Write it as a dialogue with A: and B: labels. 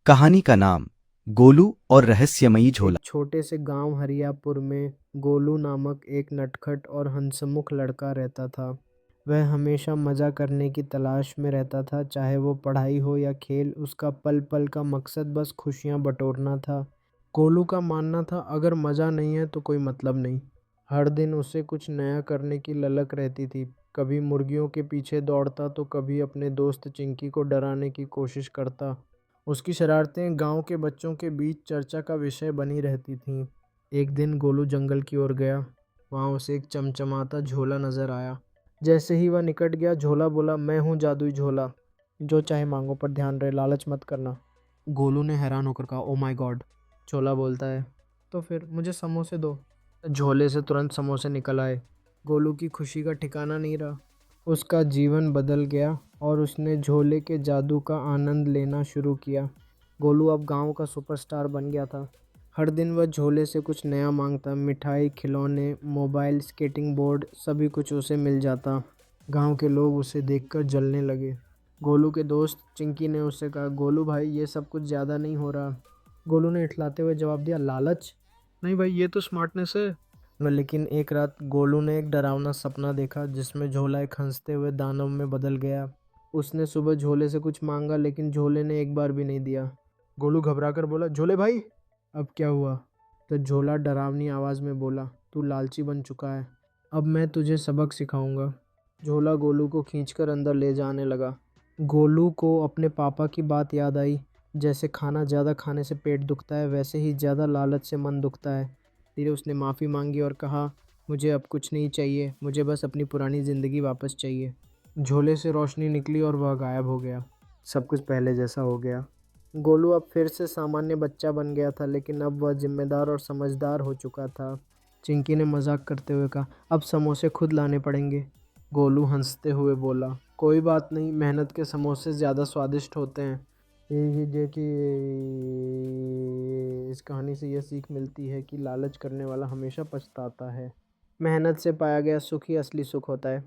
A: कहानी का नाम गोलू और रहस्यमयी झोला।
B: एक छोटे से गांव हरियापुर में गोलू नामक एक नटखट और हंसमुख लड़का रहता था। वह हमेशा मजा करने की तलाश में रहता था, चाहे वो पढ़ाई हो या खेल। उसका पल पल का मकसद बस खुशियां बटोरना था। गोलू का मानना था, अगर मजा नहीं है तो कोई मतलब नहीं। हर दिन उसे कुछ नया करने की ललक रहती थी। कभी मुर्गियों के पीछे दौड़ता तो कभी अपने दोस्त चिंकी को डराने की कोशिश करता। उसकी शरारतें गांव के बच्चों के बीच चर्चा का विषय बनी रहती थीं। एक दिन गोलू जंगल की ओर गया। वहां उसे एक चमचमाता झोला नजर आया। जैसे ही वह निकट गया, झोला बोला, मैं हूँ जादुई झोला, जो चाहे मांगो, पर ध्यान रहे लालच मत करना। गोलू ने हैरान होकर कहा, ओ माय गॉड। झोला बोलता है, तो फिर मुझे समोसे दो। झोले से तुरंत समोसे निकल आए। गोलू की खुशी का ठिकाना नहीं रहा। उसका जीवन बदल गया और उसने झोले के जादू का आनंद लेना शुरू किया। गोलू अब गांव का सुपरस्टार बन गया था। हर दिन वह झोले से कुछ नया मांगता। मिठाई, खिलौने, मोबाइल, स्केटिंग बोर्ड, सभी कुछ उसे मिल जाता। गांव के लोग उसे देखकर जलने लगे। गोलू के दोस्त चिंकी ने उससे कहा, गोलू भाई, ये सब कुछ ज़्यादा नहीं हो रहा? गोलू ने इठलाते हुए जवाब दिया, लालच नहीं भाई, ये तो स्मार्टनेस है। लेकिन एक रात गोलू ने एक डरावना सपना देखा, जिसमें झोला एक हंसते हुए दानव में बदल गया। उसने सुबह झोले से कुछ मांगा, लेकिन झोले ने एक बार भी नहीं दिया। गोलू घबरा कर बोला, झोले भाई, अब क्या हुआ? तो झोला डरावनी आवाज़ में बोला, तू लालची बन चुका है, अब मैं तुझे सबक सिखाऊंगा। झोला गोलू को खींचकर अंदर ले जाने लगा। गोलू को अपने पापा की बात याद आई। जैसे खाना ज़्यादा खाने से पेट दुखता है, वैसे ही ज़्यादा लालच से मन दुखता है। फिर उसने माफ़ी मांगी और कहा, मुझे अब कुछ नहीं चाहिए, मुझे बस अपनी पुरानी ज़िंदगी वापस चाहिए। झोले से रोशनी निकली और वह गायब हो गया। सब कुछ पहले जैसा हो गया। गोलू अब फिर से सामान्य बच्चा बन गया था, लेकिन अब वह जिम्मेदार और समझदार हो चुका था। चिंकी ने मजाक करते हुए कहा, अब समोसे खुद लाने पड़ेंगे। गोलू हंसते हुए बोला, कोई बात नहीं, मेहनत के समोसे ज़्यादा स्वादिष्ट होते हैं। ये देखिए, इस कहानी से यह सीख मिलती है कि लालच करने वाला हमेशा पछताता है। मेहनत से पाया गया सुख ही असली सुख होता है।